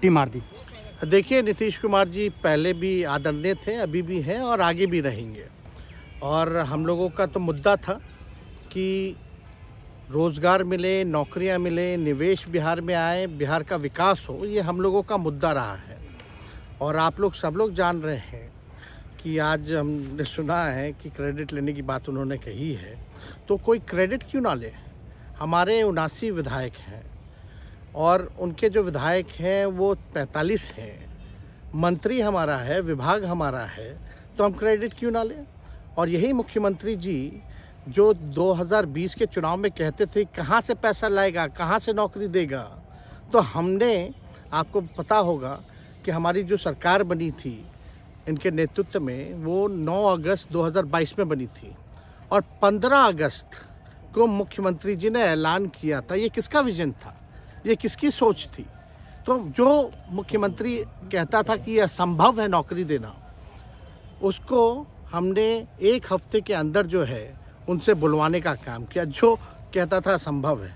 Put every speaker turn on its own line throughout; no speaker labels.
मार दी।
देखिए, नीतीश कुमार जी पहले भी आदरणीय थे, अभी भी हैं और आगे भी रहेंगे। और हम लोगों का तो मुद्दा था कि रोज़गार मिले, नौकरियां मिले, निवेश बिहार में आए, बिहार का विकास हो, ये हम लोगों का मुद्दा रहा है। और आप लोग सब लोग जान रहे हैं कि आज हमने सुना है कि क्रेडिट लेने की बात उन्होंने कही है, तो कोई क्रेडिट क्यों ना ले। हमारे 79 विधायक हैं और उनके जो विधायक हैं वो 45 हैं, मंत्री हमारा है, विभाग हमारा है, तो हम क्रेडिट क्यों ना लें। और यही मुख्यमंत्री जी जो 2020 के चुनाव में कहते थे कहाँ से पैसा लाएगा, कहाँ से नौकरी देगा, तो हमने, आपको पता होगा कि हमारी जो सरकार बनी थी इनके नेतृत्व में, वो 9 अगस्त 2022 में बनी थी और 15 अगस्त को मुख्यमंत्री जी ने ऐलान किया था। ये किसका विजन था, ये किसकी सोच थी। तो जो मुख्यमंत्री कहता था कि यह असंभव है नौकरी देना, उसको हमने एक हफ्ते के अंदर जो है उनसे बुलवाने का काम किया। जो कहता था असंभव है,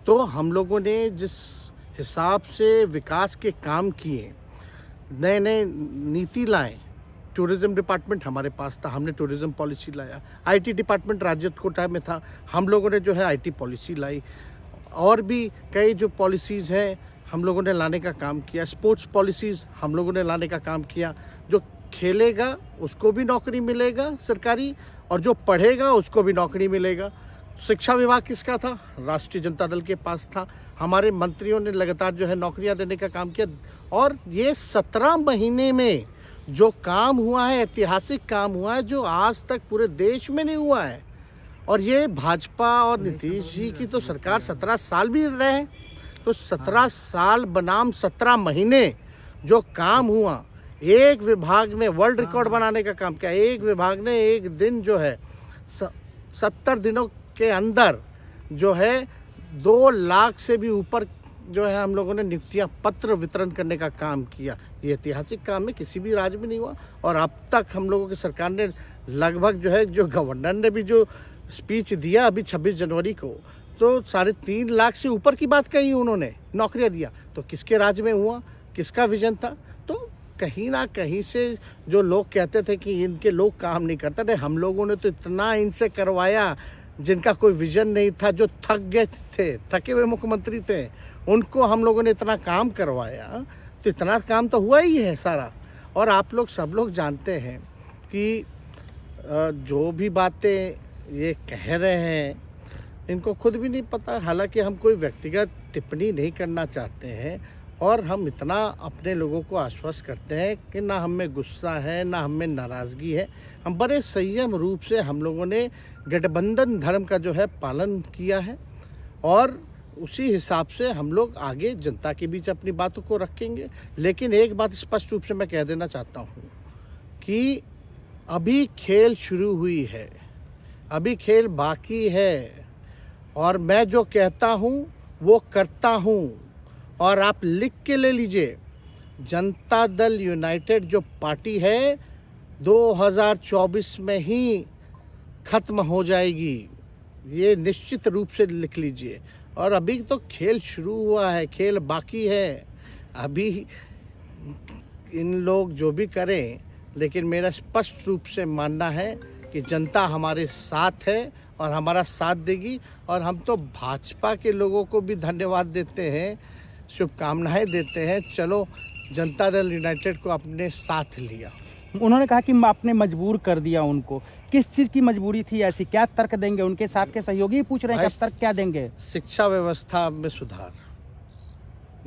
तो हम लोगों ने जिस हिसाब से विकास के काम किए, नए नए नीति लाए, टूरिज़्म डिपार्टमेंट हमारे पास था, हमने टूरिज़्म पॉलिसी लाया। आईटी डिपार्टमेंट राज्य कोटा में था, हम लोगों ने जो है आईटी पॉलिसी लाई। और भी कई जो पॉलिसीज़ हैं हम लोगों ने लाने का काम किया। स्पोर्ट्स पॉलिसीज़ हम लोगों ने लाने का काम किया। जो खेलेगा उसको भी नौकरी मिलेगा सरकारी, और जो पढ़ेगा उसको भी नौकरी मिलेगा। शिक्षा विभाग किसका था, राष्ट्रीय जनता दल के पास था। हमारे मंत्रियों ने लगातार जो है नौकरियां देने का काम किया। और ये 17 महीने में जो काम हुआ है, ऐतिहासिक काम हुआ है, जो आज तक पूरे देश में नहीं हुआ है। और ये भाजपा और नीतीश जी की तो सरकार 17 साल भी रहे, तो 17 साल बनाम 17 महीने जो काम हुआ, एक विभाग में वर्ल्ड रिकॉर्ड बनाने का काम किया। एक विभाग ने एक दिन जो है 70 दिनों के अंदर जो है 2 लाख से भी ऊपर जो है हम लोगों ने नियुक्तियां पत्र वितरण करने का काम किया। ये ऐतिहासिक काम है, किसी भी राज्य में नहीं हुआ। और अब तक हम लोगों की सरकार ने लगभग जो है, जो गवर्नर ने भी जो स्पीच दिया अभी 26 जनवरी को, तो 3.5 लाख से ऊपर की बात कही उन्होंने, नौकरियां दिया। तो किसके राज्य में हुआ, किसका विजन था। तो कहीं ना कहीं से जो लोग कहते थे कि इनके लोग काम नहीं करते थे, हम लोगों ने तो इतना इनसे करवाया जिनका कोई विजन नहीं था, जो थक गए थे, थके हुए मुख्यमंत्री थे, उनको हम लोगों ने इतना काम करवाया। तो इतना काम तो हुआ ही है सारा। और आप लोग सब लोग जानते हैं कि जो भी बातें ये कह रहे हैं इनको खुद भी नहीं पता। हालांकि हम कोई व्यक्तिगत टिप्पणी नहीं करना चाहते हैं, और हम इतना अपने लोगों को आश्वस्त करते हैं कि ना हम में गुस्सा है, ना हम में नाराज़गी है। हम बड़े संयम रूप से हम लोगों ने गठबंधन धर्म का जो है पालन किया है, और उसी हिसाब से हम लोग आगे जनता के बीच अपनी बातों को रखेंगे। लेकिन एक बात स्पष्ट रूप से मैं कह देना चाहता हूँ कि अभी खेल शुरू हुई है, अभी खेल बाकी है। और मैं जो कहता हूँ वो करता हूँ। और आप लिख के ले लीजिए, जनता दल यूनाइटेड जो पार्टी है 2024 में ही ख़त्म हो जाएगी, ये निश्चित रूप से लिख लीजिए। और अभी तो खेल शुरू हुआ है, खेल बाकी है। अभी इन लोग जो भी करें, लेकिन मेरा स्पष्ट रूप से मानना है कि जनता हमारे साथ है और हमारा साथ देगी। और हम तो भाजपा के लोगों को भी धन्यवाद देते हैं, शुभकामनाएं देते हैं। चलो, जनता दल यूनाइटेड को अपने साथ लिया।
उन्होंने कहा कि आपने मजबूर कर दिया उनको। किस चीज़ की मजबूरी थी ऐसी, क्या तर्क देंगे? उनके साथ के सहयोगी पूछ रहे हैं, तर्क क्या देंगे?
शिक्षा व्यवस्था में सुधार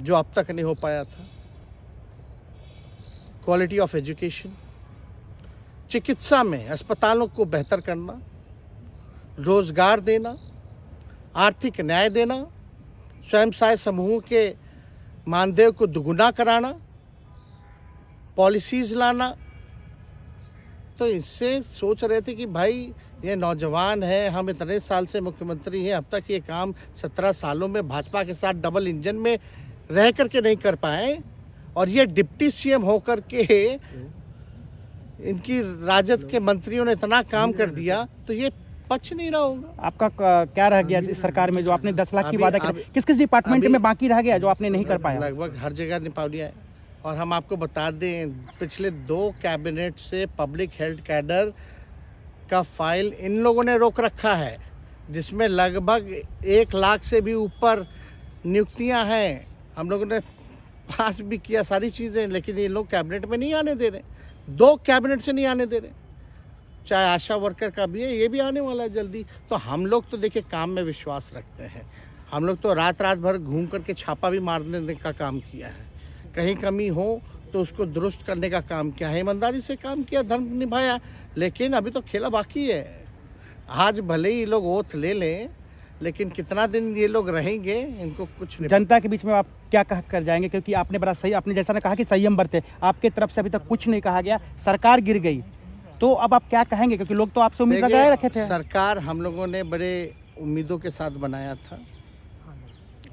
जो अब तक नहीं हो पाया था, क्वालिटी ऑफ एजुकेशन, चिकित्सा में अस्पतालों को बेहतर करना, रोजगार देना, आर्थिक न्याय देना, स्वयं सहायता समूह के मानदेय को दुगुना कराना, पॉलिसीज़ लाना। तो इससे सोच रहे थे कि भाई ये नौजवान है, हम इतने साल से मुख्यमंत्री हैं, अब तक ये काम 17 सालों में भाजपा के साथ डबल इंजन में रह करके नहीं कर पाए, और ये डिप्टी सीएम होकर के इनकी राजद के मंत्रियों ने इतना काम कर दिया, तो ये पच नहीं रहा होगा।
आपका क्या रह गया इस सरकार में, जो आपने 10 लाख की वादा किया, किस किस डिपार्टमेंट में बाकी रह गया जो आपने नहीं कर पाया?
लगभग हर जगह निपा लिया है। और हम आपको बता दें पिछले 2 कैबिनेट से पब्लिक हेल्थ कैडर का फाइल इन लोगों ने रोक रखा है, जिसमें लगभग 1 लाख से भी ऊपर नियुक्तियां हैं। हम लोगों ने पास भी किया सारी चीज़ें, लेकिन ये लोग कैबिनेट में नहीं आने दे रहे। 2 कैबिनेट से नहीं आने दे रहे। चाहे आशा वर्कर का भी है, ये भी आने वाला है जल्दी। तो हम लोग तो देखिए काम में विश्वास रखते हैं। हम लोग तो रात भर घूम करके छापा भी मारने का काम किया है। कहीं कमी हो तो उसको दुरुस्त करने का काम किया है, ईमानदारी से काम किया, धर्म निभाया। लेकिन अभी तो खेला बाकी है। आज भले ही लोग ओथ ले लें, लेकिन कितना दिन ये लोग रहेंगे, इनको कुछ नहीं।
जनता के बीच में आप क्या कह कर जाएंगे, क्योंकि आपने बड़ा सही, आपने जैसा ने कहा कि संयम बरते, आपके तरफ से अभी तक कुछ नहीं कहा गया, सरकार गिर गई, तो अब आप क्या कहेंगे, क्योंकि लोग तो आपसे उम्मीद लगाए रखे थे।
सरकार हम लोगों ने बड़े उम्मीदों के साथ बनाया था,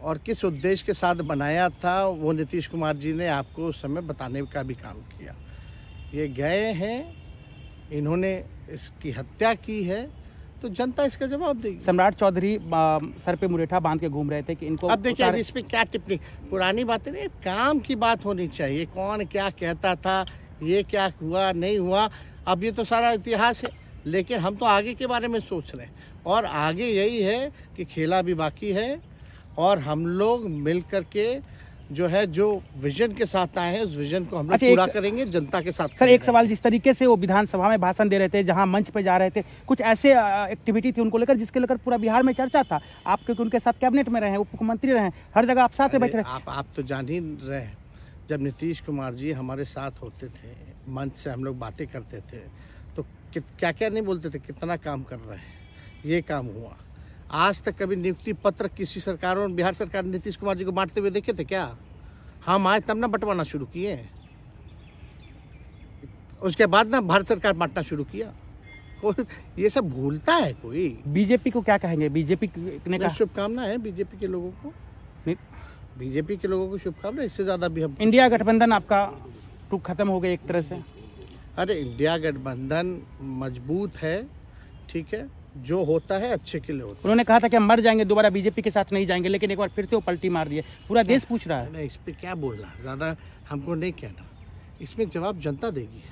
और किस उद्देश्य के साथ बनाया था वो नीतीश कुमार जी ने आपको उस समय बताने का भी काम किया। ये गए हैं, इन्होंने इसकी हत्या की है, तो जनता इसका जवाब देगी।
सम्राट चौधरी सर पे मुरेठा बांध के घूम रहे थे कि इनको
अब देखिए अब इस पे क्या टिप्पणी, पुरानी बातें नहीं, काम की बात होनी चाहिए। कौन क्या कहता था, ये क्या हुआ नहीं हुआ, अब ये तो सारा इतिहास है। लेकिन हम तो आगे के बारे में सोच रहे हैं, और आगे यही है कि खेला भी बाकी है, और हम लोग मिल करके जो है, जो विजन के साथ आए हैं, उस विजन को हम लोग पूरा करेंगे जनता के साथ।
सर एक सवाल, जिस तरीके से वो विधानसभा में भाषण दे रहे थे, जहां मंच पे जा रहे थे, कुछ ऐसे एक्टिविटी थी उनको लेकर जिसके लेकर पूरा बिहार में चर्चा था। आप क्योंकि उनके साथ कैबिनेट में रहे हैं, उप मुख्यमंत्री रहे हैं, हर जगह आप साथ में बैठ रहे।
आप तो जान ही रहे हैं, जब नीतीश कुमार जी हमारे साथ होते थे, मंच से हम लोग बातें करते थे, तो क्या क्या नहीं बोलते थे, कितना काम कर रहे हैं, ये काम हुआ। आज तक कभी नियुक्ति पत्र किसी सरकारों, बिहार सरकार ने नीतीश कुमार जी को बांटते हुए देखे थे क्या? हम आए तब ना बंटवाना शुरू किए, उसके बाद ना भारत सरकार बांटना शुरू किया। कोई ये सब भूलता है कोई?
बीजेपी को क्या कहेंगे? बीजेपी ने कहा
शुभकामना है बीजेपी के लोगों को, बीजेपी के लोगों को शुभकामना। इससे ज़्यादा भी हम,
इंडिया गठबंधन आपका टूक खत्म हो गया एक तरह से।
अरे इंडिया गठबंधन मजबूत है, ठीक है, जो होता है अच्छे के लिए होता है।
उन्होंने कहा था कि हम मर जाएंगे, दोबारा बीजेपी के साथ नहीं जाएंगे, लेकिन एक बार फिर से वो पलटी मार दिए। पूरा देश पूछ रहा है।
इस पे क्या बोलना, ज़्यादा हमको नहीं कहना, इसमें जवाब जनता देगी।